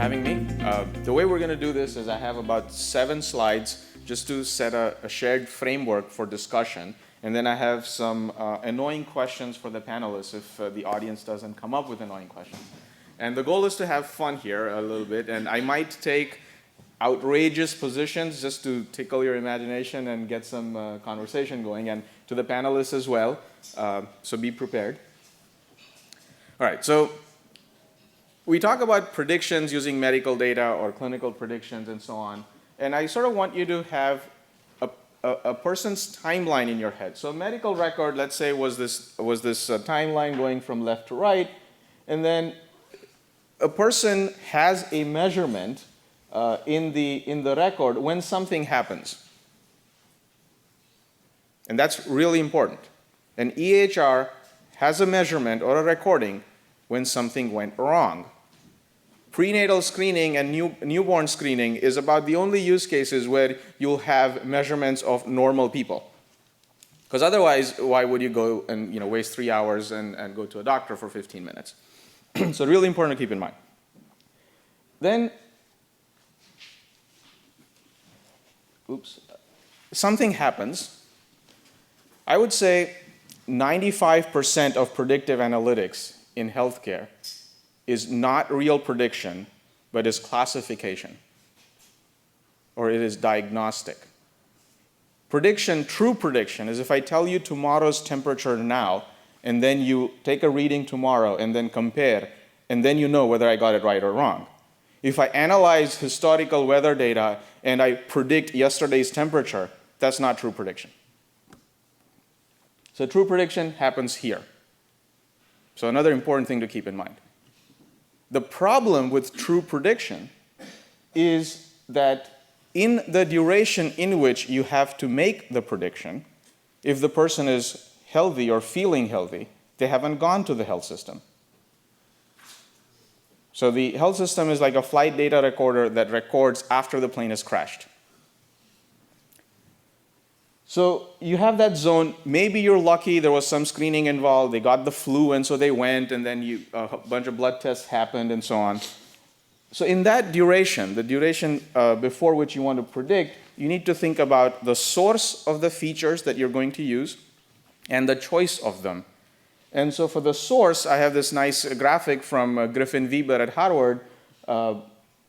having me. The way we're going to do this is I have about 7 slides just to set a shared framework for discussion. And then I have some annoying questions for the panelists if the audience doesn't come up with annoying questions. And the goal is to have fun here a little bit. And I might take outrageous positions just to tickle your imagination and get some conversation going. And to the panelists as well. So be prepared. All right, so we talk about predictions using medical data or clinical predictions and so on. And I sort of want you to have a person's timeline in your head. So a medical record, let's say, was this timeline going from left to right. And then a person has a measurement in the record when something happens. And that's really important. An EHR has a measurement or a recording when something went wrong. Prenatal screening and newborn screening is about the only use cases where you'll have measurements of normal people. Because otherwise, why would you go and waste 3 hours and go to a doctor for 15 minutes? So really important to keep in mind. Then, something happens. I would say 95% of predictive analytics in healthcare is not real prediction, but is classification, or it is diagnostic. Prediction, true prediction, is if I tell you tomorrow's temperature now, and then you take a reading tomorrow and then compare, and then you know whether I got it right or wrong. If I analyze historical weather data and I predict yesterday's temperature, that's not true prediction. So true prediction happens here. So another important thing to keep in mind. The problem with true prediction is that in the duration in which you have to make the prediction, if the person is healthy or feeling healthy, they haven't gone to the health system. So the health system is like a flight data recorder that records after the plane has crashed. So you have that zone. Maybe you're lucky, there was some screening involved, they got the flu and so they went, and then a bunch of blood tests happened and so on. So in that duration, the duration before which you want to predict, you need to think about the source of the features that you're going to use and the choice of them. And so for the source, I have this nice graphic from Griffin Weber at Harvard,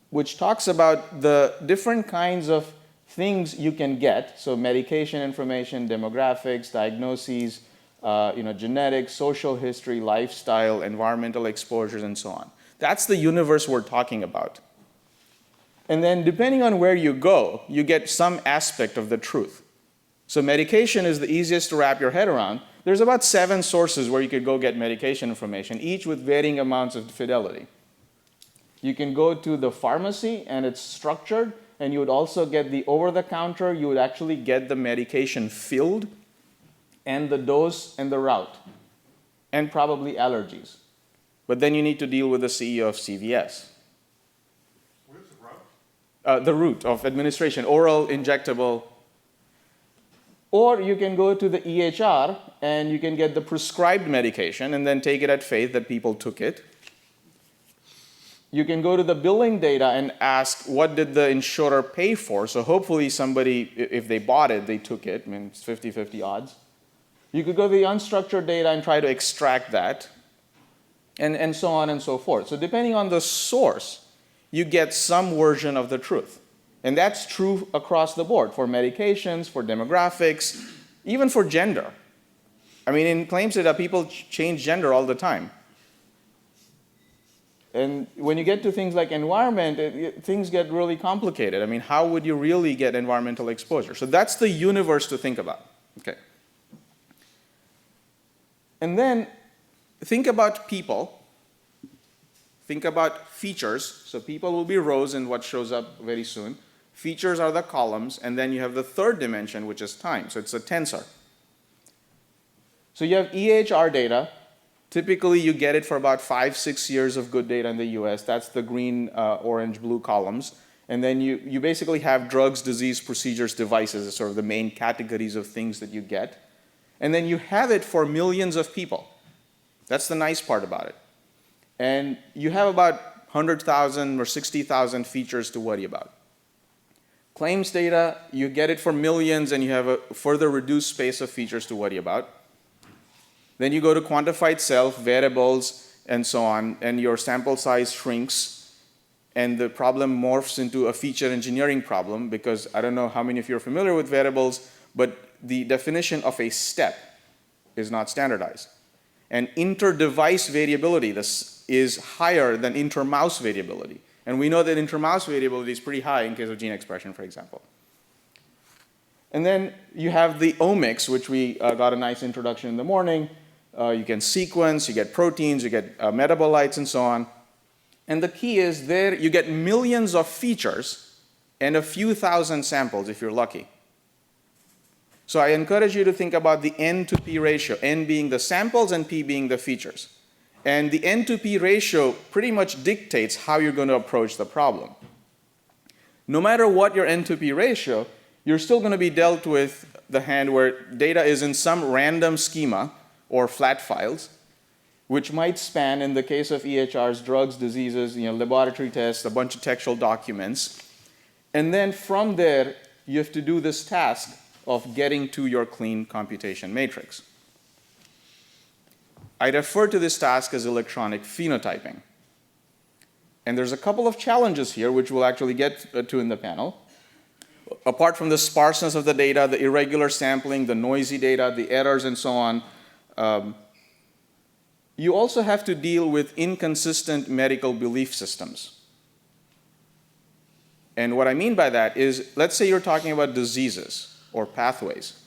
which talks about the different kinds of things you can get, so medication information, demographics, diagnoses, genetics, social history, lifestyle, environmental exposures, and so on. That's the universe we're talking about. And then depending on where you go, you get some aspect of the truth. So medication is the easiest to wrap your head around. There's about 7 sources where you could go get medication information, each with varying amounts of fidelity. You can go to the pharmacy, and it's structured. And you would also get the over-the-counter. You would actually get the medication filled, and the dose and the route, and probably allergies. But then you need to deal with the CEO of CVS. What is the route? The route of administration, oral, injectable. Or you can go to the EHR, and you can get the prescribed medication, and then take it at faith that people took it. You can go to the billing data and ask, what did the insurer pay for? So hopefully somebody, if they bought it, they took it. I mean, it's 50-50 odds. You could go to the unstructured data and try to extract that, and so on and so forth. So depending on the source, you get some version of the truth. And that's true across the board for medications, for demographics, even for gender. I mean, in claims data, people change gender all the time. And when you get to things like environment, things get really complicated. I mean, how would you really get environmental exposure? So that's the universe to think about. Okay. And then think about people. Think about features. So people will be rows in what shows up very soon. Features are the columns. And then you have the third dimension, which is time. So it's a tensor. So you have EHR data. Typically, you get it for about 5-6 years of good data in the US. That's the green, orange, blue columns. And then you basically have drugs, disease, procedures, devices as sort of the main categories of things that you get. And then you have it for millions of people. That's the nice part about it. And you have about 100,000 or 60,000 features to worry about. Claims data, you get it for millions and you have a further reduced space of features to worry about. Then you go to quantified self, variables, and so on, and your sample size shrinks, and the problem morphs into a feature engineering problem, because I don't know how many of you are familiar with variables, but the definition of a step is not standardized. And inter-device variability is higher than inter-mouse variability. And we know that inter-mouse variability is pretty high in case of gene expression, for example. And then you have the omics, which we got a nice introduction in the morning. You can sequence, you get proteins, you get metabolites, and so on. And the key is there you get millions of features and a few thousand samples if you're lucky. So I encourage you to think about the N to P ratio, N being the samples and P being the features. And the N to P ratio pretty much dictates how you're going to approach the problem. No matter what your N to P ratio, you're still going to be dealt with the hand where data is in some random schema or flat files, which might span, in the case of EHRs, drugs, diseases, laboratory tests, a bunch of textual documents. And then from there, you have to do this task of getting to your clean computation matrix. I refer to this task as electronic phenotyping. And there's a couple of challenges here, which we'll actually get to in the panel. Apart from the sparseness of the data, the irregular sampling, the noisy data, the errors, and so on, you also have to deal with inconsistent medical belief systems. And what I mean by that is, let's say you're talking about diseases or pathways.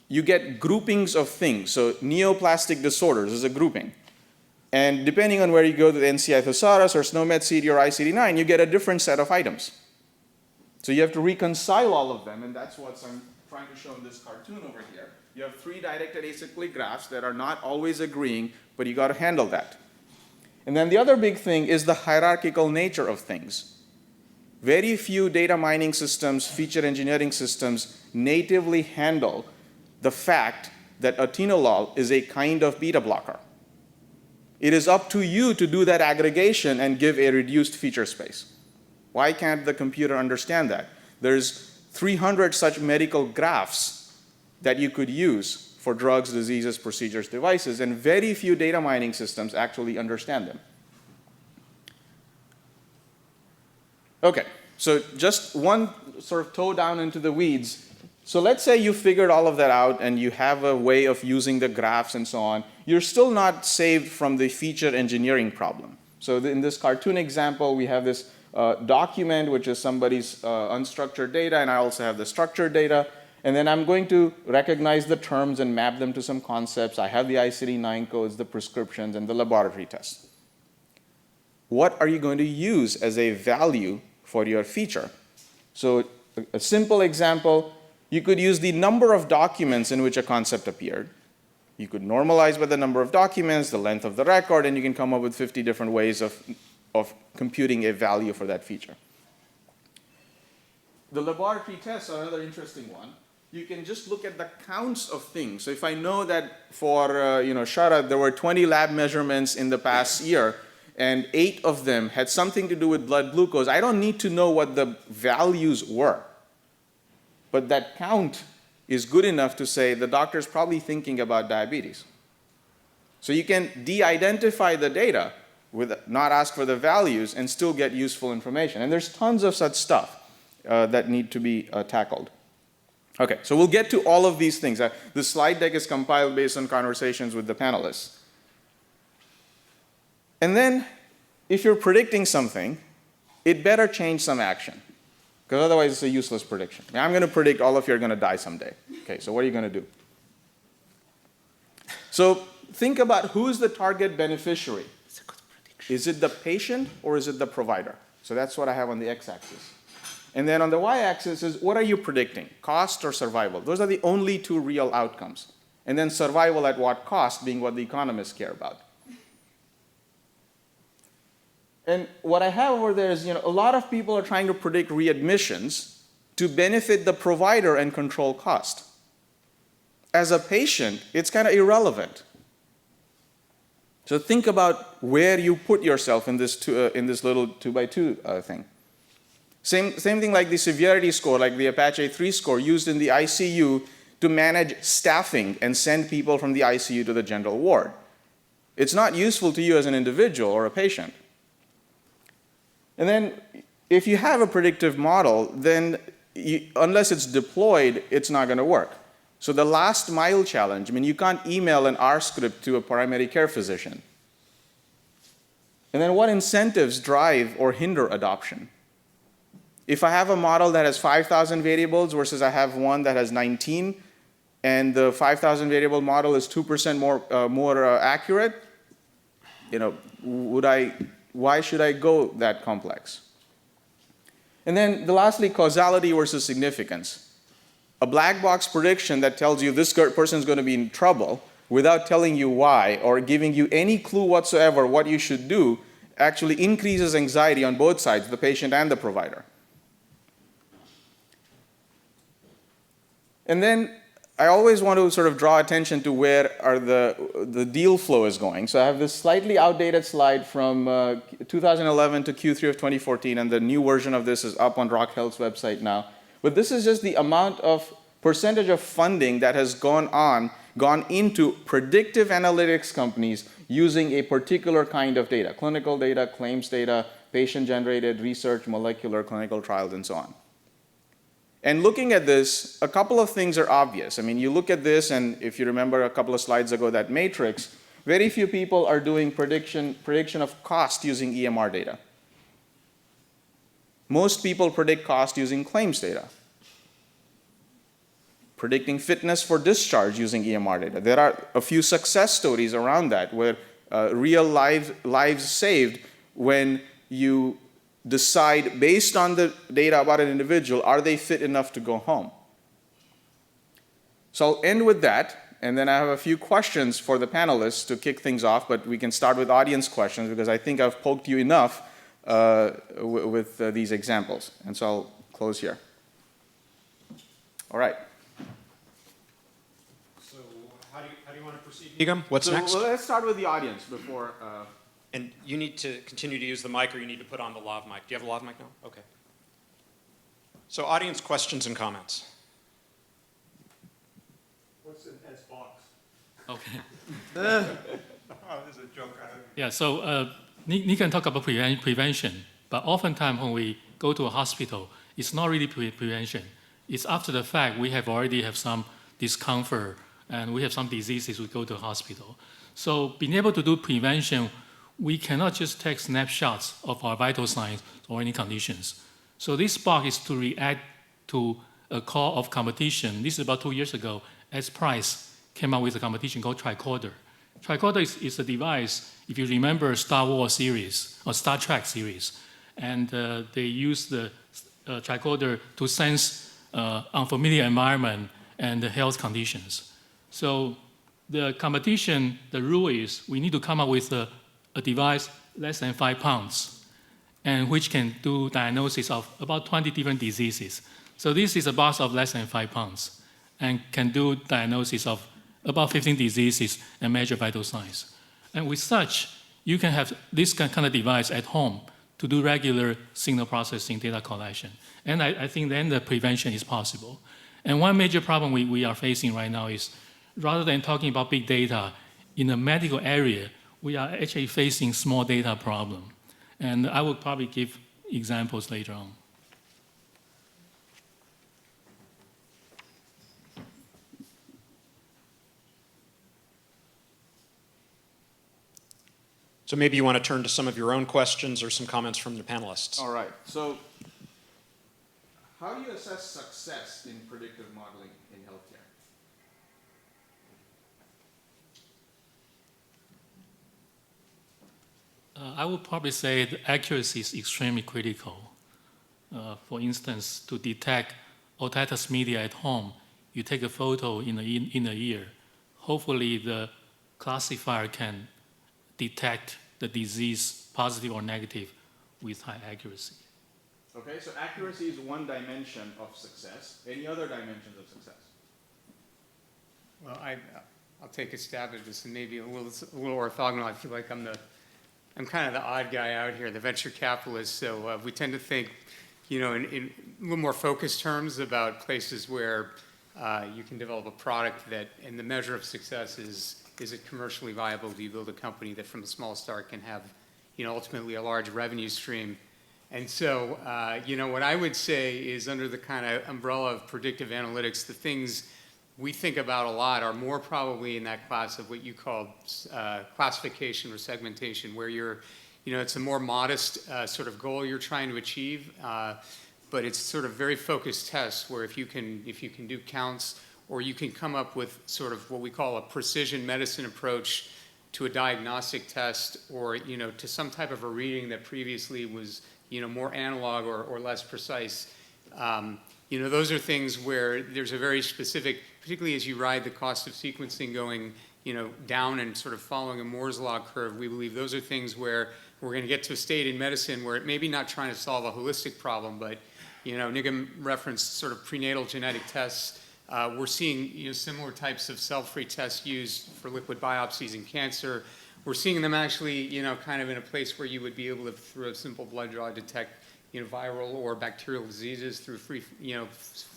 You get groupings of things. So neoplastic disorders is a grouping. And depending on where you go to the NCI Thesaurus or SNOMED CD or ICD-9, you get a different set of items. So you have to reconcile all of them, and that's what I'm trying to show in this cartoon over here. You have 3 directed acyclic graphs that are not always agreeing, but you got to handle that. And then the other big thing is the hierarchical nature of things. Very few data mining systems, feature engineering systems natively handle the fact that atenolol is a kind of beta blocker. It is up to you to do that aggregation and give a reduced feature space. Why can't the computer understand that? There's 300 such medical graphs that you could use for drugs, diseases, procedures, devices, and very few data mining systems actually understand them. Okay, so just one sort of toe down into the weeds. So let's say you figured all of that out and you have a way of using the graphs and so on. You're still not saved from the feature engineering problem. So in this cartoon example, we have this document, which is somebody's unstructured data, and I also have the structured data. And then I'm going to recognize the terms and map them to some concepts. I have the ICD-9 codes, the prescriptions, and the laboratory tests. What are you going to use as a value for your feature? So a simple example, you could use the number of documents in which a concept appeared. You could normalize by the number of documents, the length of the record, and you can come up with 50 different ways of computing a value for that feature. The laboratory tests are another interesting one. You can just look at the counts of things. So if I know that for Sharad, there were 20 lab measurements in the past year, and 8 of them had something to do with blood glucose, I don't need to know what the values were. But that count is good enough to say the doctor's probably thinking about diabetes. So you can de-identify the data, not ask for the values, and still get useful information. And there's tons of such stuff that need to be tackled. Okay, so we'll get to all of these things. The slide deck is compiled based on conversations with the panelists. And then, if you're predicting something, it better change some action, because otherwise it's a useless prediction. I'm going to predict all of you are going to die someday. Okay, so what are you going to do? So think about who's the target beneficiary. Is it the patient or is it the provider? So that's what I have on the x-axis. And then on the y-axis is what are you predicting? Cost or survival? Those are the only 2 real outcomes. And then survival at what cost being what the economists care about. And what I have over there is, a lot of people are trying to predict readmissions to benefit the provider and control cost. As a patient, it's kind of irrelevant. So think about where you put yourself in this little 2x2 thing. Same thing like the severity score, like the Apache 3 score used in the ICU to manage staffing and send people from the ICU to the general ward. It's not useful to you as an individual or a patient. And then if you have a predictive model, then unless it's deployed, it's not going to work. So the last mile challenge, I mean, you can't email an R script to a primary care physician. And then what incentives drive or hinder adoption? If I have a model that has 5,000 variables versus I have one that has 19, and the 5,000 variable model is 2% more accurate, why should I go that complex? And then lastly, causality versus significance. A black box prediction that tells you this person is going to be in trouble without telling you why or giving you any clue whatsoever what you should do actually increases anxiety on both sides, the patient and the provider. And then I always want to sort of draw attention to where the deal flow is going. So I have this slightly outdated slide from 2011 to Q3 of 2014, and the new version of this is up on Rock Health's website now. But this is just the amount of percentage of funding that has gone into predictive analytics companies using a particular kind of data: clinical data, claims data, patient-generated research, molecular, clinical trials, and so on. And looking at this, a couple of things are obvious. I mean, you look at this, and if you remember a couple of slides ago, that matrix, very few people are doing prediction of cost using EMR data. Most people predict cost using claims data. Predicting fitness for discharge using EMR data. There are a few success stories around that where real lives saved when you decide based on the data about an individual, are they fit enough to go home? So I'll end with that, and then I have a few questions for the panelists to kick things off, but we can start with audience questions because I think I've poked you enough with these examples. And so I'll close here. All right. So how do you want to proceed, Nigam? What's next? Well, let's start with the audience before... And you need to continue to use the mic, or you need to put on the lav mic. Do you have a lav mic now? Okay. So audience questions and comments. What's in S box? Okay. Oh, there's a joke. Yeah, so Nick can talk about prevention, but oftentimes when we go to a hospital, it's not really prevention. It's after the fact we already have some discomfort and we have some diseases, we go to the hospital. So being able to do prevention, we cannot just take snapshots of our vital signs or any conditions. So this box is to react to a call of competition. This is about 2 years ago. S Price came out with a competition called Tricorder. Tricorder is a device, if you remember Star Wars series or Star Trek series, and they use the tricorder to sense unfamiliar environment and the health conditions. So the competition, the rule is we need to come up with a device less than 5 pounds, and which can do diagnosis of about 20 different diseases. So this is a box of less than 5 pounds and can do diagnosis of about 15 diseases and measure vital signs. And with such, you can have this kind of device at home to do regular signal processing, data collection. And I think then the prevention is possible. And one major problem we are facing right now is rather than talking about big data, in the medical area, we are actually facing small data problem. And I will probably give examples later on. So maybe you want to turn to some of your own questions or some comments from the panelists. All right. So how do you assess success in predictive modeling in healthcare? I would probably say the accuracy is extremely critical. For instance, to detect otitis media at home, you take a photo in a year. Hopefully, the classifier can detect the disease, positive or negative, with high accuracy. Okay, so accuracy is one dimension of success. Any other dimensions of success? Well, I'll take a stab at this, and maybe a little orthogonal. I feel like I'm kind of the odd guy out here, the venture capitalist. So we tend to think, in a little more focused terms about places where you can develop a product that, and the measure of success is it commercially viable? Do you build a company that from a small start can have, ultimately a large revenue stream? And so, what I would say is under the kind of umbrella of predictive analytics, the things we think about a lot are more probably in that class of what you call classification or segmentation, where it's a more modest sort of goal you're trying to achieve, but it's sort of very focused tests where if you can do counts, or you can come up with sort of what we call a precision medicine approach to a diagnostic test, or to some type of a reading that previously was more analog or less precise. Those are things where there's a very specific, particularly as you ride the cost of sequencing going down and sort of following a Moore's law curve. We believe those are things where we're going to get to a state in medicine where it may be not trying to solve a holistic problem, but Nigam referenced sort of prenatal genetic tests. We're seeing similar types of cell-free tests used for liquid biopsies in cancer. We're seeing them actually kind of in a place where you would be able to, through a simple blood draw, detect viral or bacterial diseases through free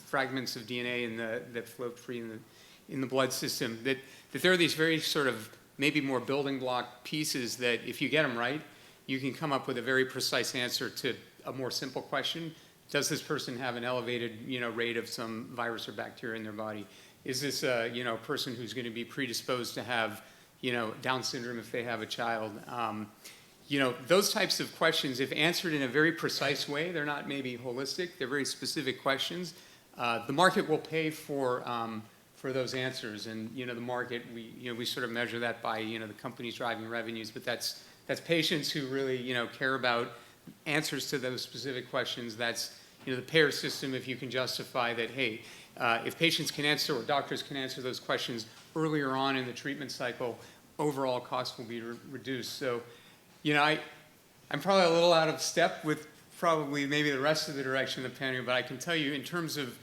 fragments of DNA that float free in the blood system. That there are these very sort of maybe more building block pieces that if you get them right, you can come up with a very precise answer to a more simple question. Does this person have an elevated rate of some virus or bacteria in their body? Is this a person who's going to be predisposed to have Down syndrome if they have a child? Those types of questions, if answered in a very precise way, they're not maybe holistic, they're very specific questions. The market will pay for those answers, and the market, we sort of measure that by the companies driving revenues, but that's patients who really care about answers to those specific questions. That's the payer system, if you can justify that, hey, if patients can answer or doctors can answer those questions earlier on in the treatment cycle, overall costs will be reduced. So, I'm probably a little out of step with probably maybe the rest of the direction of the panel, but I can tell you in terms of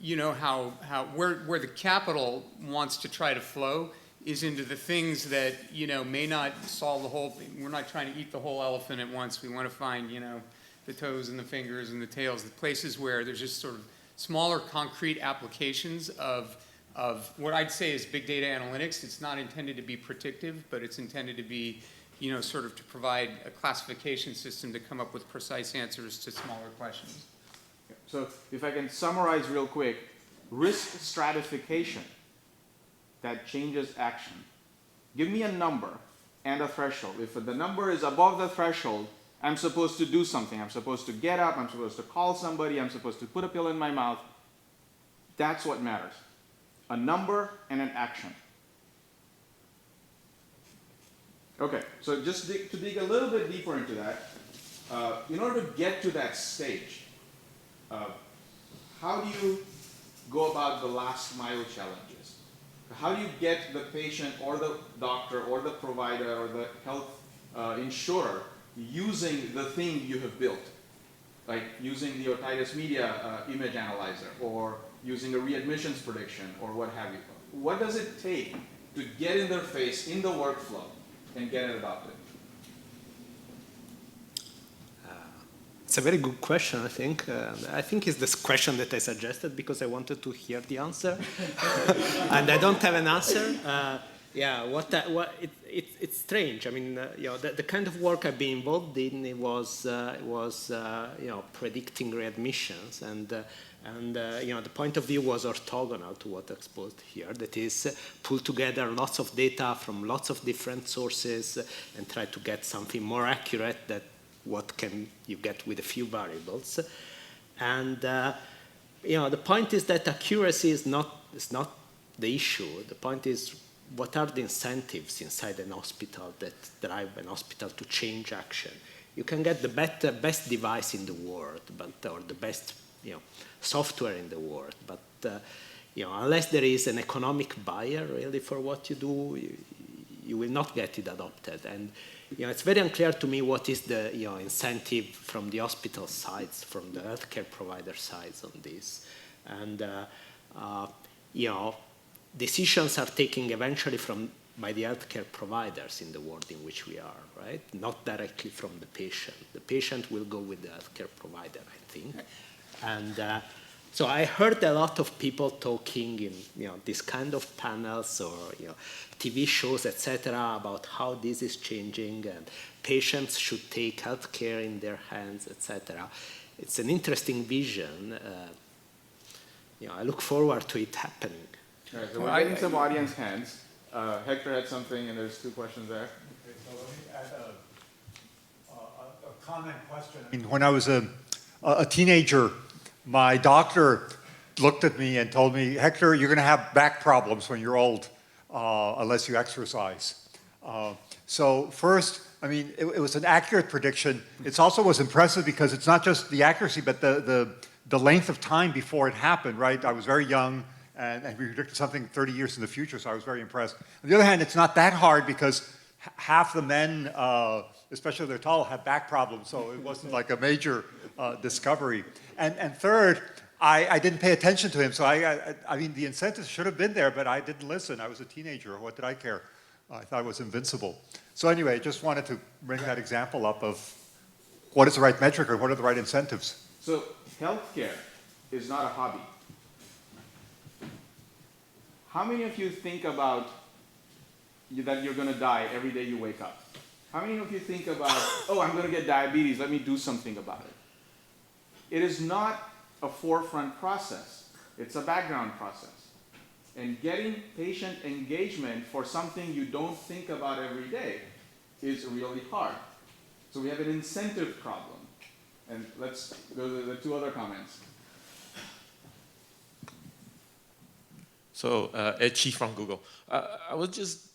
where the capital wants to try to flow is into the things that may not solve the whole thing. We're not trying to eat the whole elephant at once. We want to find the toes and the fingers and the tails, the places where there's just sort of smaller concrete applications of what I'd say is big data analytics. It's not intended to be predictive, but it's intended to be sort of to provide a classification system to come up with precise answers to smaller questions. So if I can summarize real quick, risk stratification that changes action. Give me a number and a threshold. If the number is above the threshold, I'm supposed to do something. I'm supposed to get up, I'm supposed to call somebody, I'm supposed to put a pill in my mouth. That's what matters. A number and an action. Okay, so just to dig a little bit deeper into that, in order to get to that stage, how do you go about the last mile challenges? How do you get the patient or the doctor or the provider or the health insurer using the thing you have built? Like using the otitis media image analyzer, or using a readmissions prediction, or what have you. What does it take to get in their face in the workflow and get it adopted? It's a very good question, I think. I think it's this question that I suggested because I wanted to hear the answer, and I don't have an answer. It's strange. I mean, the kind of work I've been involved in was predicting readmissions, and the point of view was orthogonal to what exposed here. That is, pull together lots of data from lots of different sources and try to get something more accurate than what can you get with a few variables. And the point is that accuracy is not the issue. The point is, what are the incentives inside an hospital that drive an hospital to change action? You can get the best device in the world, or the best software in the world, but unless there is an economic buyer really for what you do, you will not get it adopted. And it's very unclear to me what is the incentive from the hospital sides, from the healthcare provider sides on this. And decisions are taken eventually by the healthcare providers in the world in which we are, right? Not directly from the patient. The patient will go with the healthcare provider, I think. And so I heard a lot of people talking in this kind of panels or TV shows, etc., about how this is changing and patients should take healthcare in their hands, etc. It's an interesting vision. I look forward to it happening. All right, so we're getting some audience hands. Hector had something, and there's 2 questions there. Okay, so let me add a comment question. I mean, when I was a teenager, my doctor looked at me and told me, Hector, you're going to have back problems when you're old unless you exercise. So first, I mean, it was an accurate prediction. It also was impressive because it's not just the accuracy, but the length of time before it happened, right? I was very young, and we predicted something 30 years in the future, so I was very impressed. On the other hand, it's not that hard because half the men, especially if they're tall, have back problems, so it wasn't like a major discovery. And third, I didn't pay attention to him, so I mean, the incentives should have been there, but I didn't listen. I was a teenager. What did I care? I thought I was invincible. So anyway, just wanted to bring that example up of what is the right metric or what are the right incentives. So healthcare is not a hobby. How many of you think about that you're going to die every day you wake up? How many of you think about, oh, I'm going to get diabetes, let me do something about it? It is not a forefront process. It's a background process. And getting patient engagement for something you don't think about every day is really hard. So we have an incentive problem. And let's go to the 2 other comments. So, Ed Chi from Google. I was just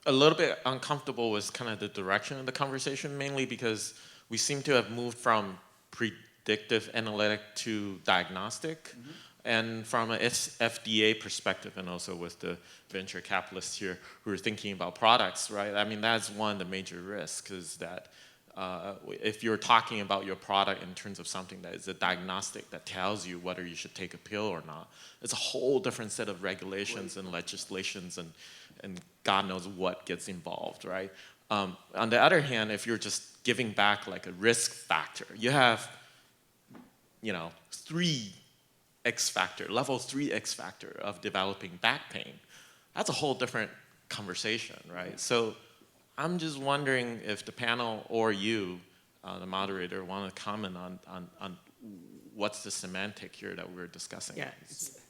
a little bit uncomfortable with kind of the direction of the conversation, mainly because we seem to have moved from predictive analytic to diagnostic. Mm-hmm. And from an FDA perspective, and also with the venture capitalists here who are thinking about products, right? I mean, that's one of the major risks, is that if you're talking about your product in terms of something that is a diagnostic that tells you whether you should take a pill or not, it's a whole different set of regulations and legislations and God knows what gets involved, right? On the other hand, if you're just giving back like a risk factor, you have, 3 X factor, level 3 X factor of developing back pain. That's a whole different conversation, right? So I'm just wondering if the panel or you, the moderator, want to comment on what's the semantic here that we're discussing. Yeah.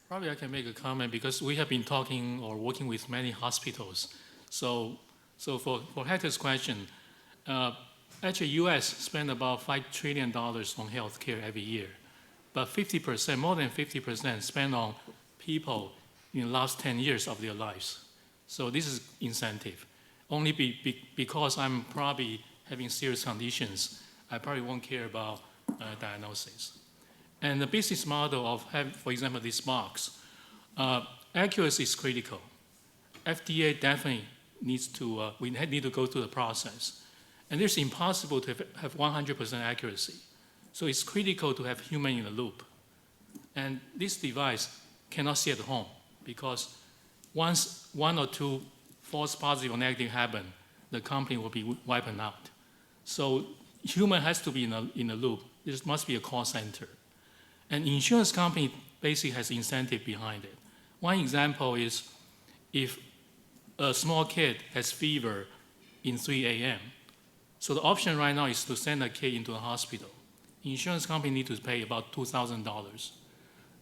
Probably I can make a comment because we have been talking or working with many hospitals. So for Hector's question, actually U.S. spend about $5 trillion on healthcare every year. But 50%, more than 50% spent on people in the last 10 years of their lives. So this is incentive. Only because I'm probably having serious conditions, I probably won't care about diagnosis. And the business model of, for example, this box, accuracy is critical. FDA definitely needs to, we need to go through the process. And it's impossible to have 100% accuracy. So it's critical to have human in the loop. And this device cannot sit at home because once 1 or 2 false positive or negative happen, the company will be wiped out. So human has to be in the loop. There must be a call center. And insurance company basically has incentive behind it. One example is if a small kid has fever in 3 a.m., so the option right now is to send a kid into a hospital. Insurance company need to pay about $2,000.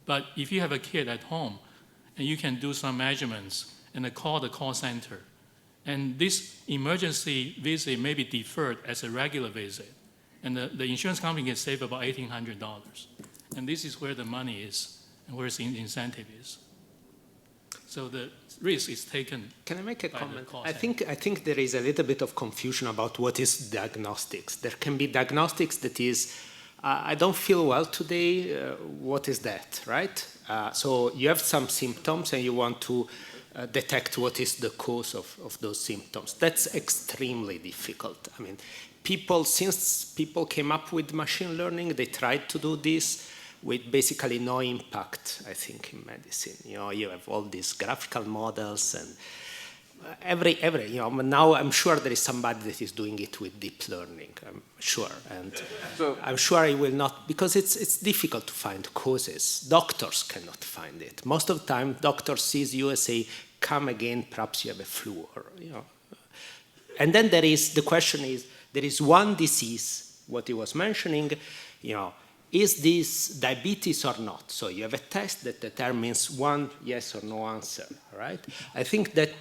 But if you have a kid at home and you can do some measurements and call the call center, and this emergency visit may be deferred as a regular visit, and the insurance company can save about $1,800. And this is where the money is and where the incentive is. So the risk is taken. Can I make a by comment? the call I center. think there is a little bit of confusion about what is diagnostics. There can be diagnostics that is, I don't feel well today, what is that, right? So you have some symptoms and you want to detect what is the cause of those symptoms. That's extremely difficult. I mean, since people came up with machine learning, they tried to do this. with basically no impact, I think, in medicine. You know, you have all these graphical models and every you know, now I'm sure there is somebody that is doing it with deep learning, I'm sure. And So- I'm sure it will not, because it's difficult to find causes. Doctors cannot find it. Most of the time, doctors sees you and say, come again, perhaps you have a flu, or, you know. And then the question is, there is one disease, what he was mentioning, you know, is this diabetes or not? So you have a test that determines one yes or no answer, right? I think that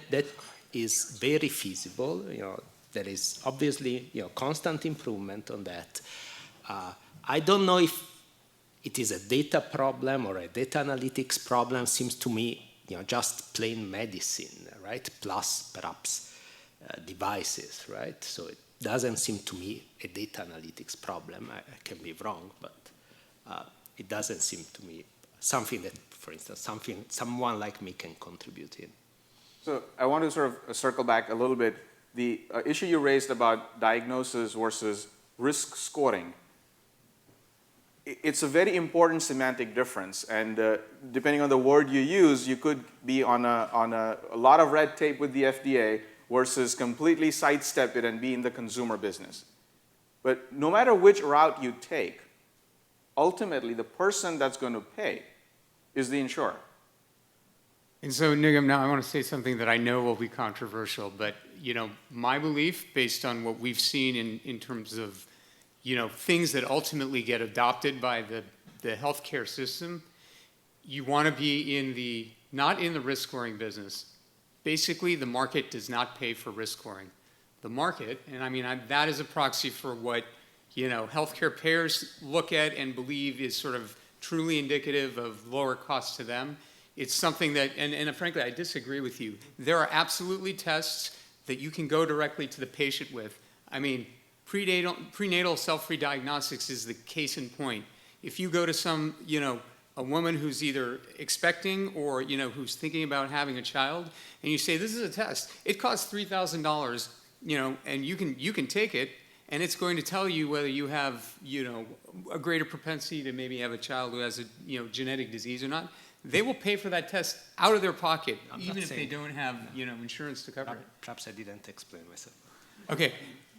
is very feasible. You know, there is obviously, you know, constant improvement on that. I don't know if it is a data problem or a data analytics problem. Seems to me, you know, just plain medicine, right? Plus perhaps devices, right? So it doesn't seem to me a data analytics problem. I can be wrong, but it doesn't seem to me something that, for instance, someone like me can contribute in. So I want to sort of circle back a little bit. The issue you raised about diagnosis versus risk scoring, it's a very important semantic difference. And depending on the word you use, you could be on a lot of red tape with the FDA versus completely sidestep it and be in the consumer business. But no matter which route you take, ultimately the person that's going to pay is the insurer. And so, Nigam, now I want to say something that I know will be controversial, but, you know, my belief, based on what we've seen in terms of, you know, things that ultimately get adopted by the healthcare system, you want to be not in the risk scoring business. Basically, the market does not pay for risk scoring. The market, and I mean, that is a proxy for what, you know, healthcare payers look at and believe is sort of truly indicative of lower costs to them. It's something that, and frankly, I disagree with you. There are absolutely tests that you can go directly to the patient with. I mean, prenatal cell-free diagnostics is the case in point. If you go to some, you know, a woman who's either expecting or, you know, who's thinking about having a child, and you say, this is a test, it costs $3,000, you know, and you can take it, and it's going to tell you whether you have, you know, a greater propensity to maybe have a child who has a, you know, genetic disease or not. They will pay for that test out of their pocket, even if they don't have, you know, insurance to cover it. Perhaps I didn't explain myself. Okay.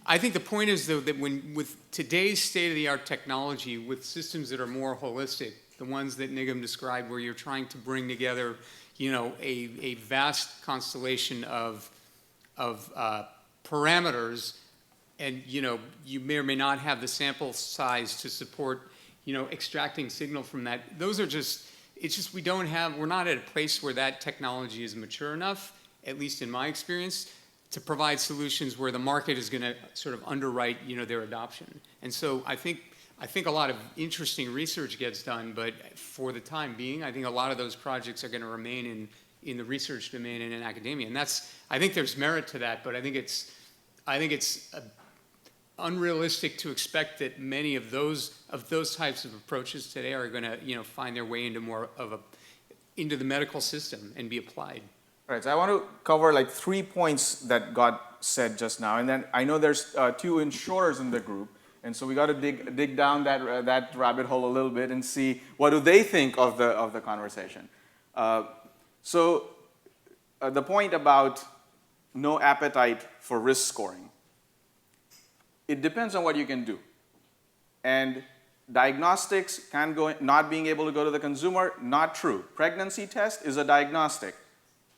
I think the point is, though, that with today's state-of-the-art technology, with systems that are more holistic, the ones that Nigam described, where you're trying to bring together, you know, a vast constellation of parameters, and, you know, you may or may not have the sample size to support, you know, extracting signal from that. Those are just, it's just we're not at a place where that technology is mature enough, at least in my experience, to provide solutions where the market is going to sort of underwrite, you know, their adoption. And so I think a lot of interesting research gets done, but for the time being, I think a lot of those projects are going to remain in the research domain and in academia. And I think there's merit to that, but I think it's unrealistic to expect that many of those types of approaches today are going to, you know, find their way into the medical system and be applied. All right, so I want to cover like 3 points that got said just now, and then I know there's 2 insurers in the group, and so we got to dig down that rabbit hole a little bit and see what do they think of the conversation. So the point about no appetite for risk scoring, it depends on what you can do, and diagnostics can go not being able to go to the consumer, not true. Pregnancy test is a diagnostic.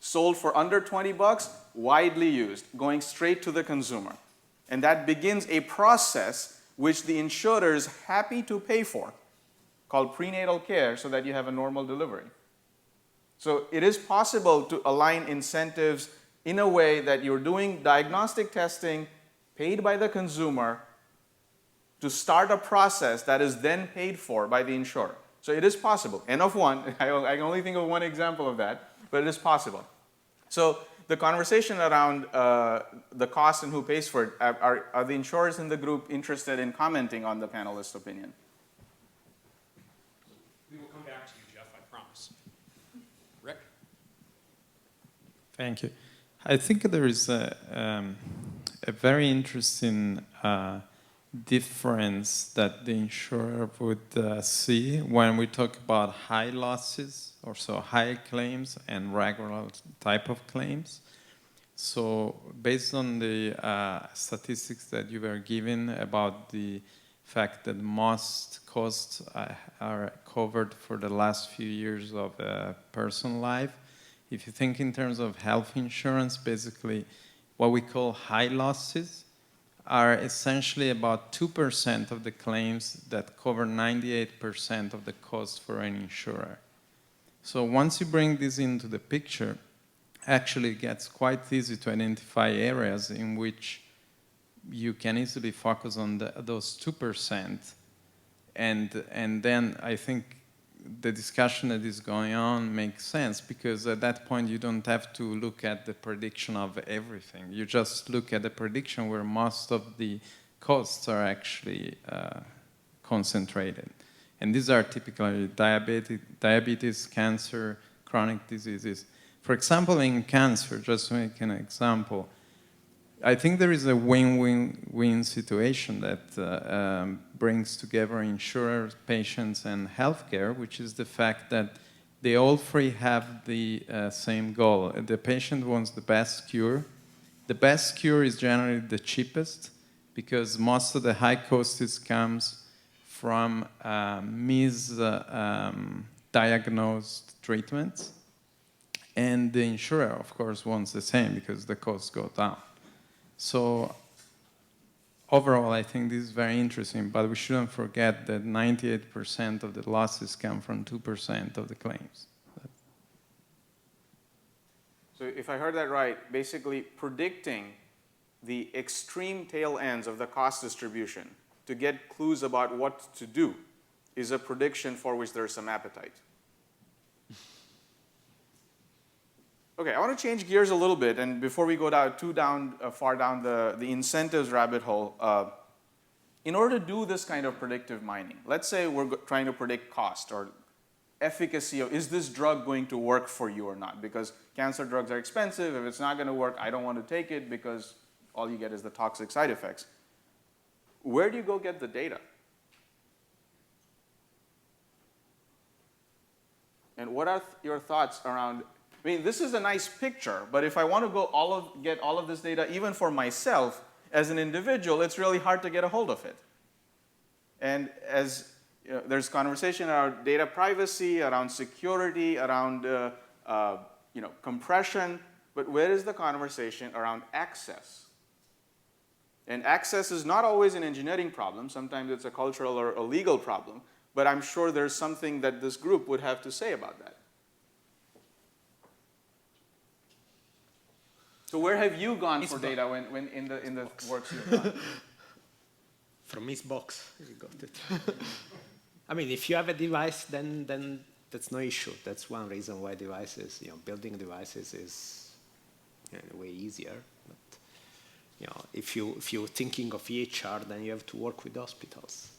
Sold for under $20, widely used, going straight to the consumer. And that begins a process which the insurer is happy to pay for, called prenatal care, so that you have a normal delivery. So it is possible to align incentives in a way that you're doing diagnostic testing paid by the consumer to start a process that is then paid for by the insurer. So it is possible. N of 1, I can only think of one example of that, but it is possible. So the conversation around the cost and who pays for it, are the insurers in the group interested in commenting on the panelist opinion? We will come back to you, Jeff, I promise. Rick? Thank you. I think there is a very interesting difference that the insurer would see when we talk about high losses, or so high claims and regular type of claims. So based on the statistics that you were given about the fact that most costs are covered for the last few years of a person's life, if you think in terms of health insurance, basically what we call high losses are essentially about 2% of the claims that cover 98% of the cost for an insurer. So once you bring this into the picture, actually it gets quite easy to identify areas in which you can easily focus on those 2%. And then I think the discussion that is going on makes sense, because at that point you don't have to look at the prediction of everything. You just look at the prediction where most of the costs are actually concentrated. And these are typically diabetes, cancer, chronic diseases. For example, in cancer, just to make an example, I think there is a win-win-win situation that brings together insurers, patients, and healthcare, which is the fact that they all three have the same goal. The patient wants the best cure. The best cure is generally the cheapest, because most of the high costs comes from misdiagnosed treatments. And the insurer, of course, wants the same because the costs go down. So overall, I think this is very interesting, but we shouldn't forget that 98% of the losses come from 2% of the claims. So if I heard that right, basically predicting the extreme tail ends of the cost distribution to get clues about what to do is a prediction for which there's some appetite. Okay, I want to change gears a little bit, and before we go far down the incentives rabbit hole, in order to do this kind of predictive mining, let's say we're trying to predict cost or efficacy of, is this drug going to work for you or not? Because cancer drugs are expensive. If it's not going to work, I don't want to take it because all you get is the toxic side effects. Where do you go get the data? And what are your thoughts around, I mean, this is a nice picture, but if I want to go get all of this data, even for myself as an individual, it's really hard to get a hold of it. And as you know, there's conversation around data privacy, around security, around compression, but where is the conversation around access? And access is not always an engineering problem. Sometimes it's a cultural or a legal problem, but I'm sure there's something that this group would have to say about that. So where have you gone for data when in the works you've done? From his box, you got it. I mean, if you have a device, then that's no issue. That's one reason why devices, building devices is way easier. But if you're thinking of EHR, then you have to work with hospitals.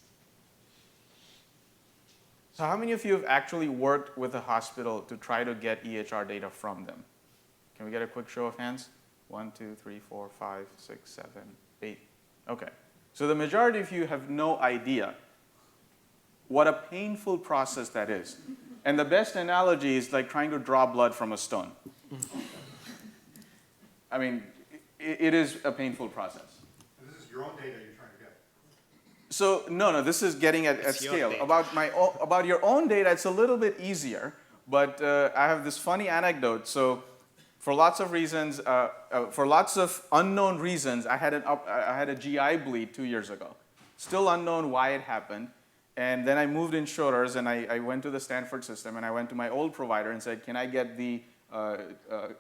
So how many of you have actually worked with a hospital to try to get EHR data from them? Can we get a quick show of hands? 1, 2, 3, 4, 5, 6, 7, 8. Okay. So the majority of you have no idea what a painful process that is. And the best analogy is like trying to draw blood from a stone. I mean, it is a painful process. And this is your own data you're trying to get. So no, this is getting at scale. About your own data, it's a little bit easier, but I have this funny anecdote. So for lots of reasons, for lots of unknown reasons, I had a GI bleed 2 years ago. Still unknown why it happened. And then I moved insurers, and I went to the Stanford system, and I went to my old provider and said, can I get the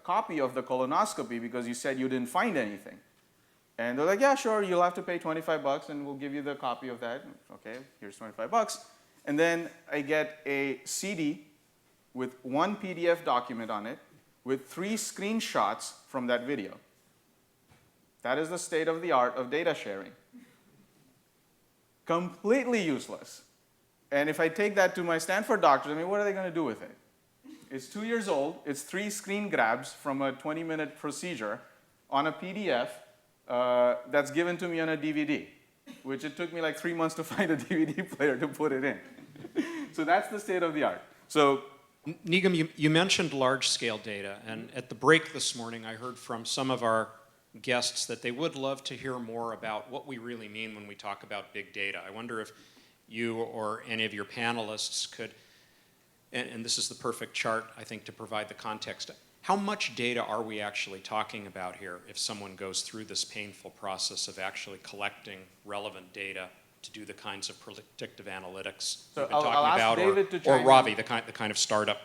copy of the colonoscopy because you said you didn't find anything? And they're like, yeah, sure, you'll have to pay $25 and we'll give you the copy of that. Okay, here's $25. And then I get a CD with one PDF document on it with 3 screenshots from that video. That is the state of the art of data sharing. Completely useless. And if I take that to my Stanford doctors, I mean, what are they going to do with it? It's 2 years old. It's 3 screen grabs from a 20-minute procedure on a PDF that's given to me on a DVD. which it took me like 3 months to find a DVD player to put it in. So that's the state of the art. So Nigam, you mentioned large-scale data, and at the break this morning, I heard from some of our guests that they would love to hear more about what we really mean when we talk about big data. I wonder if you or any of your panelists could, and this is the perfect chart, I think, to provide the context. How much data are we actually talking about here if someone goes through this painful process of actually collecting relevant data to do the kinds of predictive analytics So we've been I'll talking ask about, David to or chime in. Ravi, the kind of startup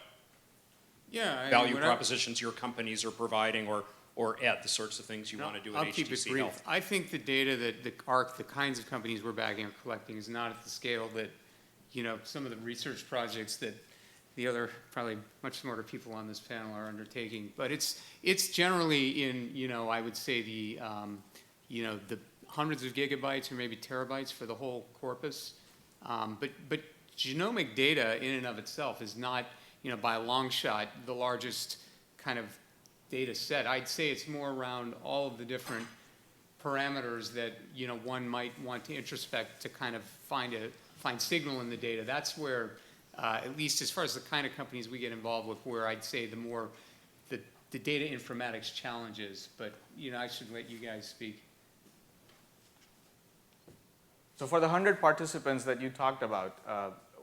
Yeah, value propositions your companies are providing, or Ed, the sorts of things you want to do at I'll keep it HTC brief. Health? I think the data that the kinds of companies we're backing or collecting is not at the scale that, some of the research projects that the other probably much smarter people on this panel are undertaking. But it's generally in, I would say the hundreds of gigabytes or maybe terabytes for the whole corpus. But genomic data in and of itself is not, by a long shot, the largest kind of data set. I'd say it's more around all of the different parameters that one might want to introspect to kind of find signal in the data. That's where, at least as far as the kind of companies we get involved with, where I'd say the more the data informatics challenges. But I should let you guys speak. So for the 100 participants that you talked about,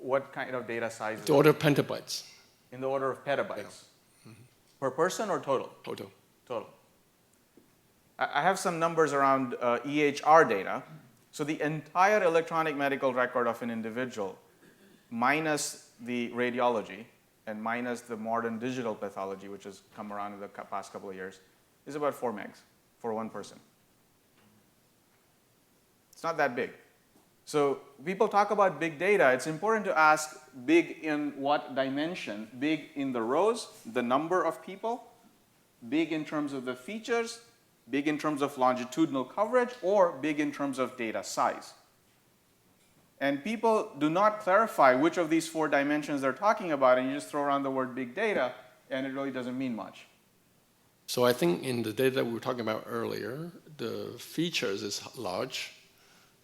what kind of data sizes? The order of petabytes. In the order of petabytes. Per person or total? Total. Total. I have some numbers around EHR data. So the entire electronic medical record of an individual, minus the radiology and minus the modern digital pathology, which has come around in the past couple of years, is about 4 megs for one person. It's not that big. So people talk about big data. It's important to ask big in what dimension? Big in the rows, the number of people, big in terms of the features, big in terms of longitudinal coverage, or big in terms of data size. And people do not clarify which of these 4 dimensions they're talking about, and you just throw around the word big data, and it really doesn't mean much. So I think in the data we were talking about earlier, the features is large.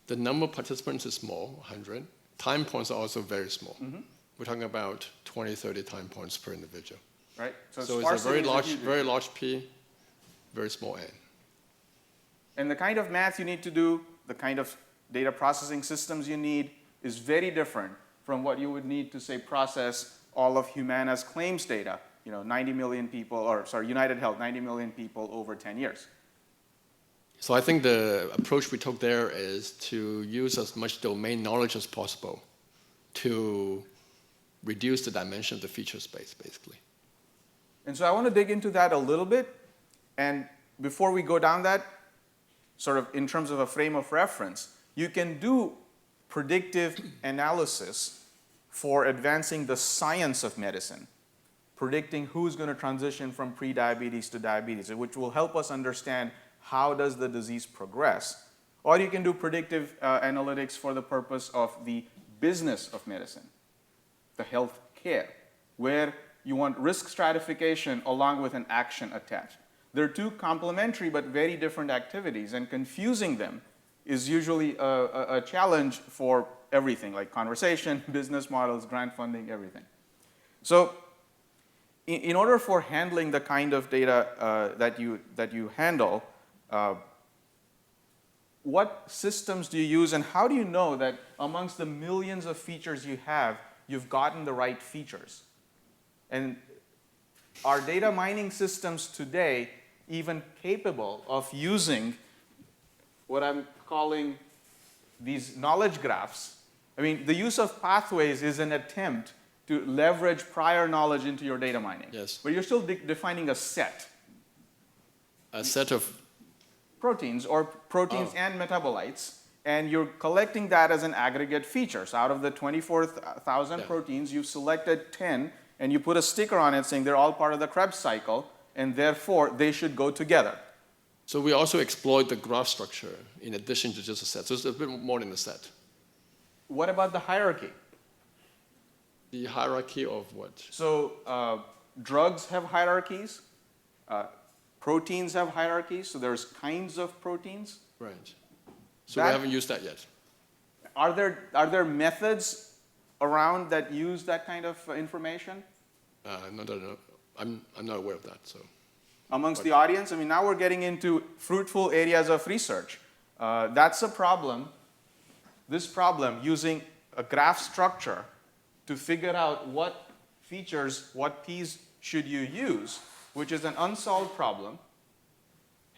The number of participants is small, 100. Time points are also very small. We're talking about 20, 30 time points per individual. Right? So it's a sparsity very large P, very small N. And the kind of math you need to do, the kind of data processing systems you need is very different from what you would need to, say, process all of Humana's claims data, 90 million people, or sorry, United Health, 90 million people over 10 years. So I think the approach we took there is to use as much domain knowledge as possible to reduce the dimension of the feature space, basically. And so I want to dig into that a little bit. And before we go down that, sort of in terms of a frame of reference, you can do predictive analysis for advancing the science of medicine, predicting who's going to transition from pre-diabetes to diabetes, which will help us understand how does the disease progress. Or you can do predictive analytics for the purpose of the business of medicine, the health care, where you want risk stratification along with an action attached. They're 2 complementary but very different activities, and confusing them is usually a challenge for everything, like conversation, business models, grant funding, everything. So in order for handling the kind of data that you handle, what systems do you use, and how do you know that amongst the millions of features you have, you've gotten the right features? And are data mining systems today even capable of using what I'm calling these knowledge graphs? I mean, the use of pathways is an attempt to leverage prior knowledge into your data mining. Yes. But you're still defining a set. A set of Proteins and metabolites, and you're collecting that as an aggregate feature. So out of the 24,000 proteins, you've selected 10, and you put a sticker on it saying they're all part of the Krebs cycle, and therefore they should go together. So we also exploit the graph structure in addition to just a set. So it's a bit more than a set. What about the hierarchy? The hierarchy of what? So drugs have hierarchies. Proteins have hierarchies. So there's kinds of proteins. Right. So we haven't used that yet. are there methods around that use that kind of information? No. I'm not aware of that. So Amongst the audience? I mean, now we're getting into fruitful areas of research. That's a problem. This problem, using a graph structure to figure out what features, what P's should you use, which is an unsolved problem.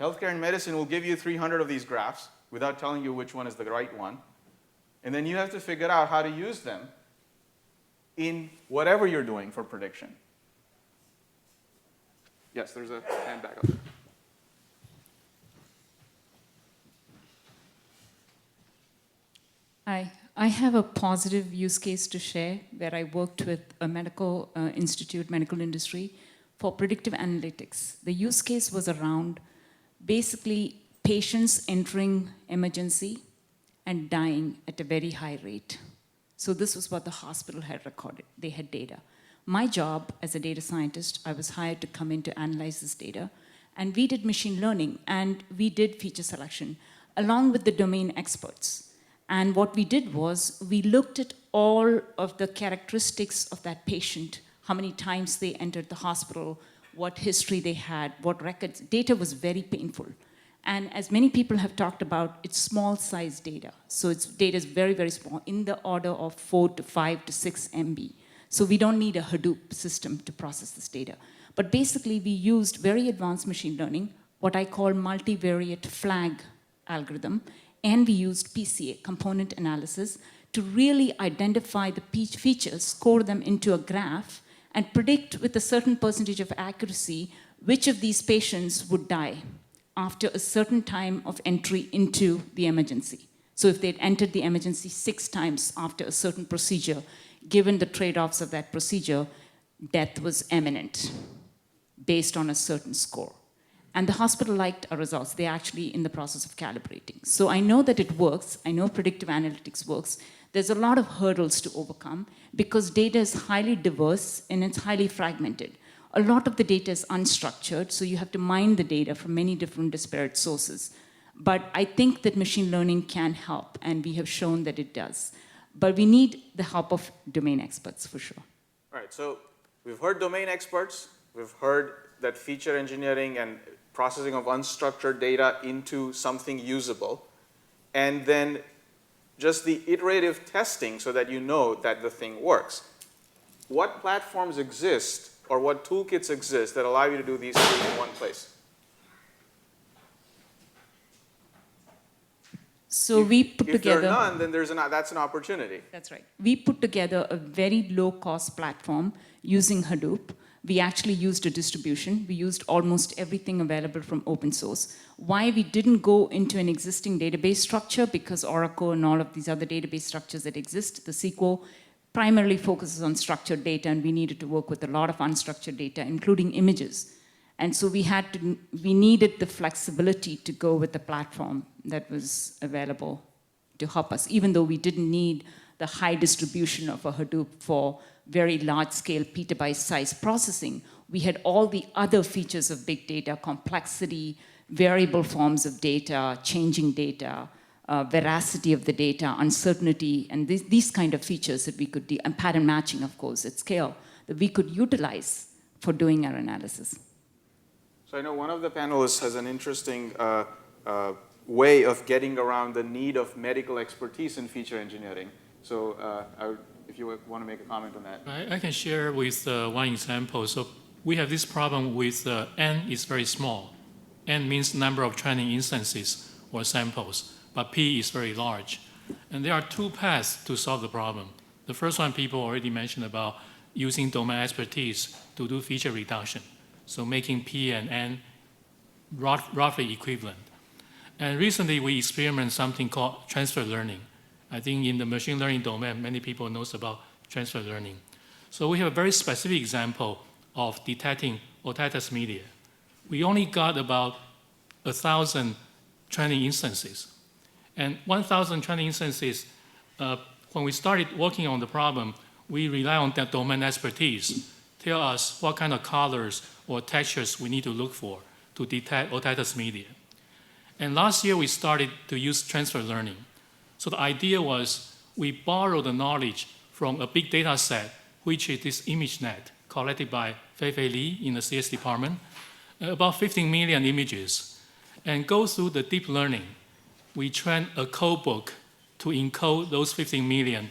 Healthcare and medicine will give you 300 of these graphs without telling you which one is the right one. And then you have to figure out how to use them in whatever you're doing for prediction. Yes, there's a hand back up there. Hi, I have a positive use case to share where I worked with a medical institute, medical industry for predictive analytics. The use case was around basically patients entering emergency and dying at a very high rate. So this was what the hospital had recorded. They had data. My job as a data scientist, I was hired to come in to analyze this data. And we did machine learning, and we did feature selection, along with the domain experts. And what we did was, we looked at all of the characteristics of that patient, how many times they entered the hospital, what history they had, what records. Data was very painful. And as many people have talked about, it's small size data. So data is very, very small, in the order of 4 to 5 to 6 MB. So we don't need a Hadoop system to process this data. But basically, we used very advanced machine learning, what I call multivariate flag algorithm, and we used PCA, component analysis, to really identify the features, score them into a graph, and predict with a certain percentage of accuracy which of these patients would die after a certain time of entry into the emergency. So if they'd entered the emergency 6 times after a certain procedure, given the trade-offs of that procedure, death was imminent based on a certain score. And the hospital liked our results. They're actually in the process of calibrating. So I know that it works. I know predictive analytics works. There's a lot of hurdles to overcome because data is highly diverse and it's highly fragmented. A lot of the data is unstructured, so you have to mine the data from many different disparate sources. But I think that machine learning can help, and we have shown that it does. But we need the help of domain experts, for sure. All right, so we've heard domain experts. We've heard that feature engineering and processing of unstructured data into something usable. And then just the iterative testing so that you know that the thing works. What platforms exist or what toolkits exist that allow you to do these things in one place? So we put if together... If there are none, then that's an opportunity. That's right. We put together a very low-cost platform using Hadoop. We actually used a distribution. We used almost everything available from open source. Why we didn't go into an existing database structure, because Oracle and all of these other database structures that exist, the SQL, primarily focuses on structured data, and we needed to work with a lot of unstructured data, including images. And so we needed the flexibility to go with the platform that was available to help us, even though we didn't need the high distribution of a Hadoop for very large-scale petabyte-size processing. We had all the other features of big data, complexity, variable forms of data, changing data, veracity of the data, uncertainty, and these kind of features that we could do, and pattern matching, of course, at scale, that we could utilize for doing our analysis. So I know one of the panelists has an interesting way of getting around the need of medical expertise in feature engineering. So if you want to make a comment on that. I can share with one example. So we have this problem with N is very small. N means number of training instances or samples, but P is very large. And there are 2 paths to solve the problem. The first one people already mentioned about using domain expertise to do feature reduction. So making P and N roughly equivalent. And recently we experimented something called transfer learning. I think in the machine learning domain, many people knows about transfer learning. So we have a very specific example of detecting otitis media. We only got about 1,000 training instances. And 1,000 training instances, when we started working on the problem, we rely on that domain expertise, tell us what kind of colors or textures we need to look for to detect otitis media. And last year we started to use transfer learning. So the idea was we borrow the knowledge from a big data set, which is this ImageNet collected by Fei-Fei Li in the CS department, about 15 million images, and go through the deep learning. We train a code book to encode those 15 million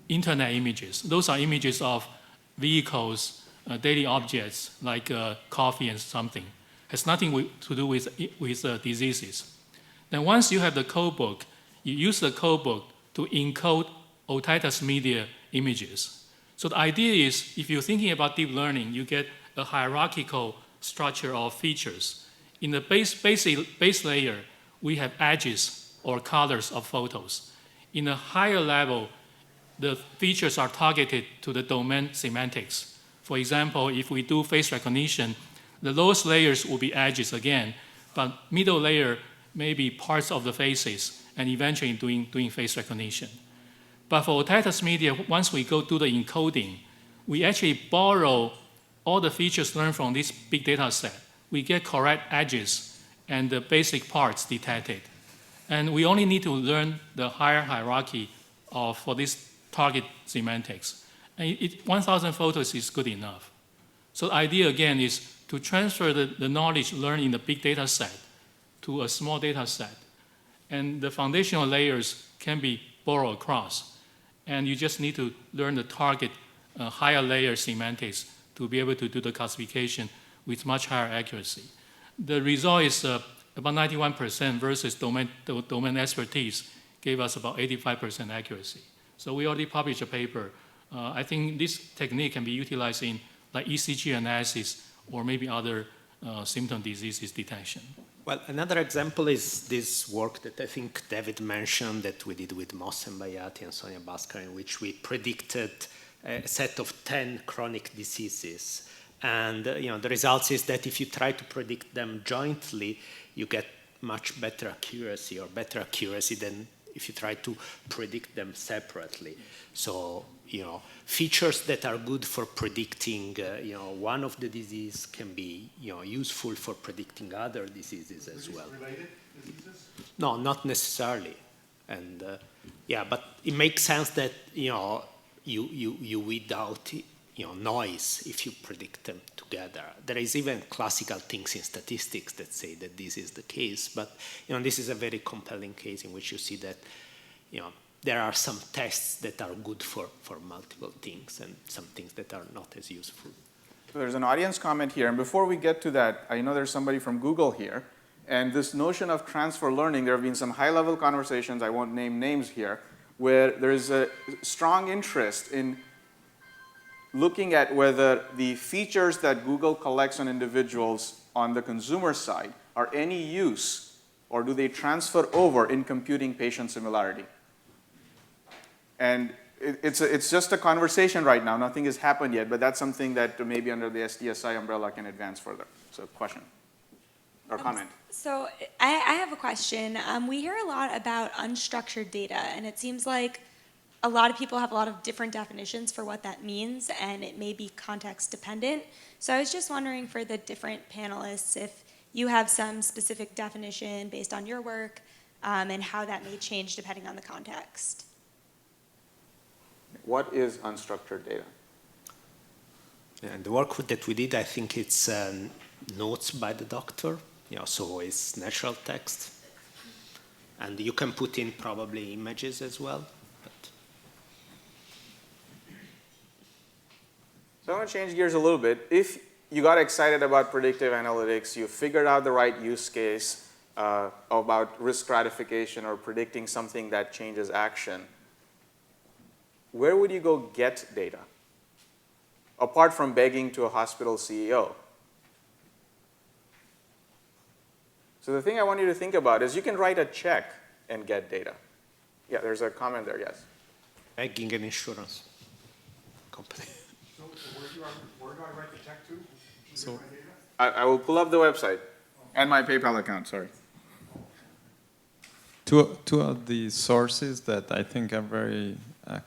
internet images. Those are images of vehicles, daily objects like coffee and something. Has nothing to do with diseases. Then once you have the code book, you use the code book to encode otitis media images. So the idea is, if you're thinking about deep learning, you get a hierarchical structure of features. In the base layer, we have edges or colors of photos. In a higher level, the features are targeted to the domain semantics. For example, if we do face recognition, the lowest layers will be edges again, but middle layer may be parts of the faces, and eventually doing face recognition. But for otitis media, once we go do the encoding, we actually borrow all the features learned from this big data set. We get correct edges and the basic parts detected. And we only need to learn the higher hierarchy for this target semantics. And 1,000 photos is good enough. So the idea, again, is to transfer the knowledge learned in the big data set to a small data set. And the foundational layers can be borrowed across. And you just need to learn the target higher layer semantics to be able to do the classification with much higher accuracy. The result is about 91% versus domain expertise gave us about 85% accuracy. So we already published a paper. I think this technique can be utilized in like ECG analysis or maybe other symptom diseases detection. Well, another example is this work that I think David mentioned that we did with Mohsen Bayati and Sonia Bhaskar, in which we predicted a set of 10 chronic diseases. And the results is that if you try to predict them jointly, you get much better accuracy, or better accuracy than if you try to predict them separately. So, features that are good for predicting, one of the diseases can be, useful for predicting other diseases as well. Related diseases? No, not necessarily. And but it makes sense that, you weed out, noise if you predict them together. There is even classical things in statistics that say that this is the case, but this is a very compelling case in which you see that there are some tests that are good for multiple things and some things that are not as useful. So there's an audience comment here, and before we get to that, I know there's somebody from Google here, and this notion of transfer learning, there have been some high-level conversations, I won't name names here, where there's a strong interest in looking at whether the features that Google collects on individuals on the consumer side are any use, or do they transfer over in computing patient similarity? And it's just a conversation right now. Nothing has happened yet, but that's something that maybe under the SDSI umbrella can advance further. So question or comment. So I have a question. We hear a lot about unstructured data, and it seems like a lot of people have a lot of different definitions for what that means, and it may be context dependent. So I was just wondering for the different panelists if you have some specific definition based on your work and how that may change depending on the context. What is unstructured data? And the work that we did, I think it's notes by the doctor, so it's natural text. And you can put in probably images as well. So I want to change gears a little bit. If you got excited about predictive analytics, you figured out the right use case about risk stratification or predicting something that changes action, where would you go get data? Apart from begging to a hospital CEO. So the thing I want you to think about is you can write a check and get data. Yeah, there's a comment there, yes. Begging an insurance company. So where do I write the check to? So I will pull up the website and my PayPal account, sorry. two of the sources that I think are very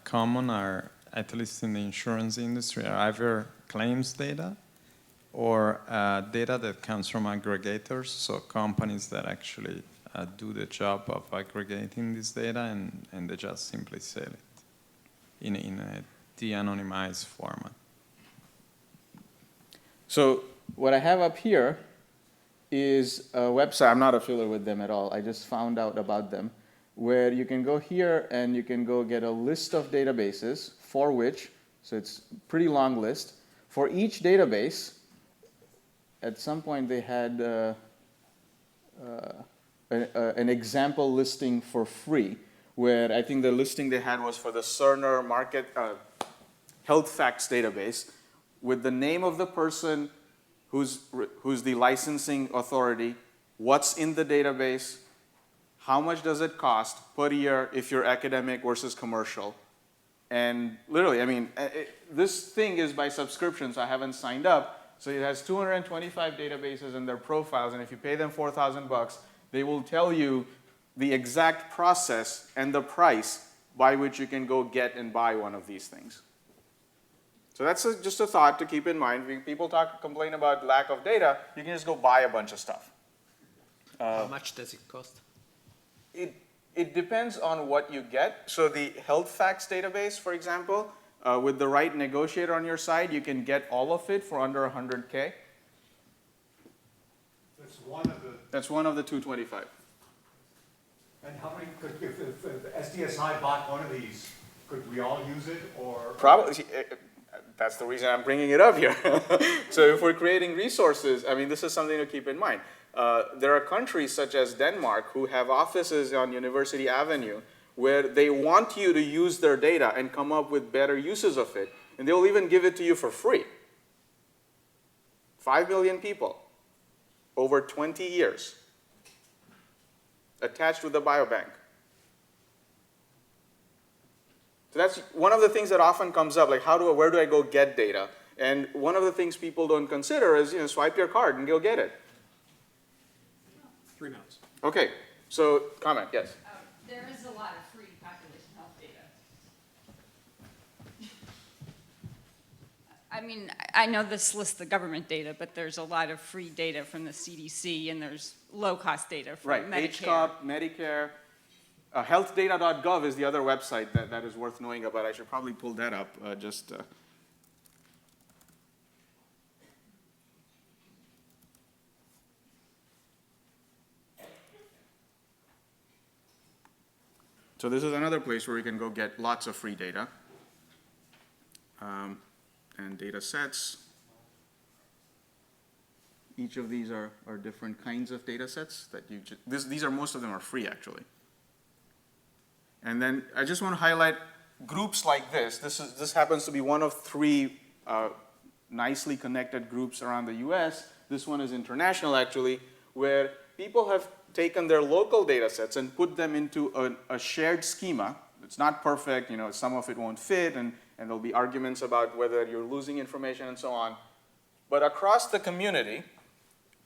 common are, at least in the insurance industry, are either claims data or data that comes from aggregators, so companies that actually do the job of aggregating this data, and they just simply sell it in a de-anonymized format. So what I have up here is a website. I'm not affiliated with them at all. I just found out about them, where you can go here and you can go get a list of databases for which, so it's a pretty long list. For each database, at some point they had an example listing for free, where I think the listing they had was for the Cerner market health facts database, with the name of the person who's the licensing authority, what's in the database, how much does it cost per year if you're academic versus commercial. And literally, I mean, this thing is by subscription, so I haven't signed up. So it has 225 databases in their profiles, and if you pay them $4,000, they will tell you the exact process and the price by which you can go get and buy one of these things. So that's just a thought to keep in mind. People complain about lack of data. You can just go buy a bunch of stuff. How much does it cost? It depends on what you get. So the health facts database, for example, with the right negotiator on your side, you can get all of it for under 100K. That's one of the 225. And how many could, if SDSI bought one of these, could we all use it, or? Probably. That's the reason I'm bringing it up here. So if we're creating resources, I mean, this is something to keep in mind. There are countries such as Denmark who have offices on University Avenue where they want you to use their data and come up with better uses of it. And they'll even give it to you for free. 5 million people over 20 years attached with the biobank. So that's one of the things that often comes up, like where do I go get data? And one of the things people don't consider is, swipe your card and go get it. 3 minutes. Okay, so comment, yes. There is a lot of free population health data. I mean, I know this lists the government data, but there's a lot of free data from the CDC, and there's low-cost data from Medicare. HCOP, Medicare. Healthdata.gov is the other website that is worth knowing about. I should probably pull that up. So this is another place where you can go get lots of free data and data sets. Each of these are different kinds of data sets that these are, most of them are free actually. And then I just want to highlight groups like this. This happens to be one of 3 nicely connected groups around the US. This one is international actually, where people have taken their local data sets and put them into a shared schema. It's not perfect, some of it won't fit, and there'll be arguments about whether you're losing information and so on. But across the community,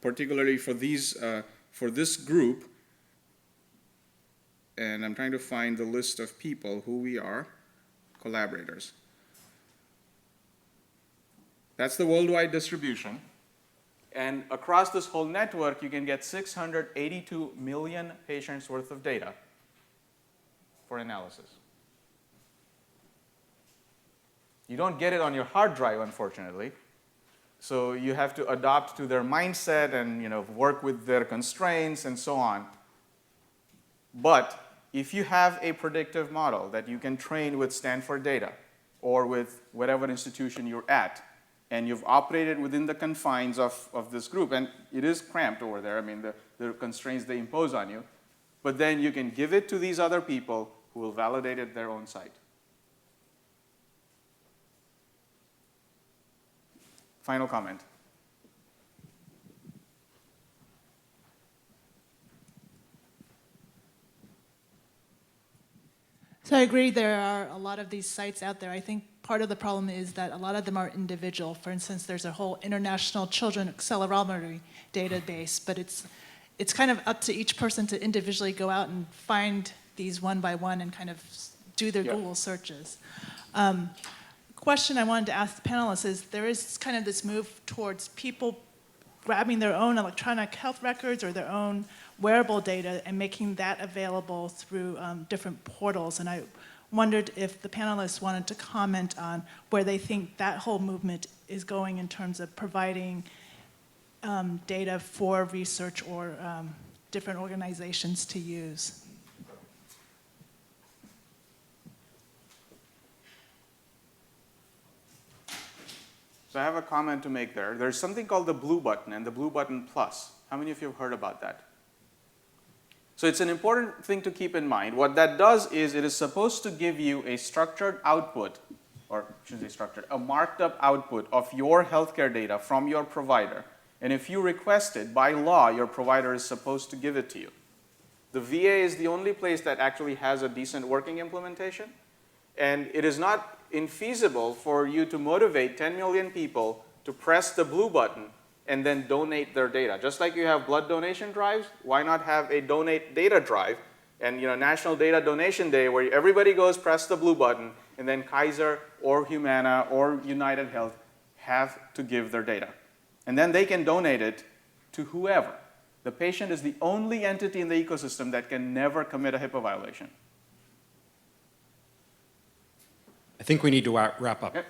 particularly for this group, and I'm trying to find the list of people who we are, collaborators. That's the worldwide distribution. And across this whole network, you can get 682 million patients worth of data for analysis. You don't get it on your hard drive, unfortunately. So you have to adapt to their mindset and work with their constraints and so on. But if you have a predictive model that you can train with Stanford data or with whatever institution you're at, and you've operated within the confines of this group, and it is cramped over there, I mean, the constraints they impose on you, but then you can give it to these other people who will validate it their own site. Final comment. So I agree there are a lot of these sites out there. I think part of the problem is that a lot of them are individual. For instance, there's a whole international children accelerometry database, but it's kind of up to each person to individually go out and find these one by one and kind of do their Google searches. Question I wanted to ask the panelists is, there is kind of this move towards people grabbing their own electronic health records or their own wearable data and making that available through different portals. And I wondered if the panelists wanted to comment on where they think that whole movement is going in terms of providing data for research or different organizations to use. So I have a comment to make there. There's something called the Blue Button and the Blue Button Plus. How many of you have heard about that? So it's an important thing to keep in mind. What that does is it is supposed to give you a structured output, or I shouldn't say structured, a marked up output of your healthcare data from your provider. And if you request it, by law, your provider is supposed to give it to you. The VA is the only place that actually has a decent working implementation. And it is not infeasible for you to motivate 10 million people to press the blue button and then donate their data. Just like you have blood donation drives, why not have a donate data drive and National Data Donation Day where everybody goes press the blue button and then Kaiser or Humana or United Health have to give their data. And then they can donate it to whoever. The patient is the only entity in the ecosystem that can never commit a HIPAA violation. I think we need to wrap up. Okay.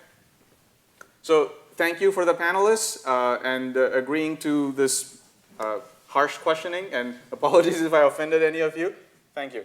So thank you for the panelists and agreeing to this harsh questioning, and apologies if I offended any of you. Thank you.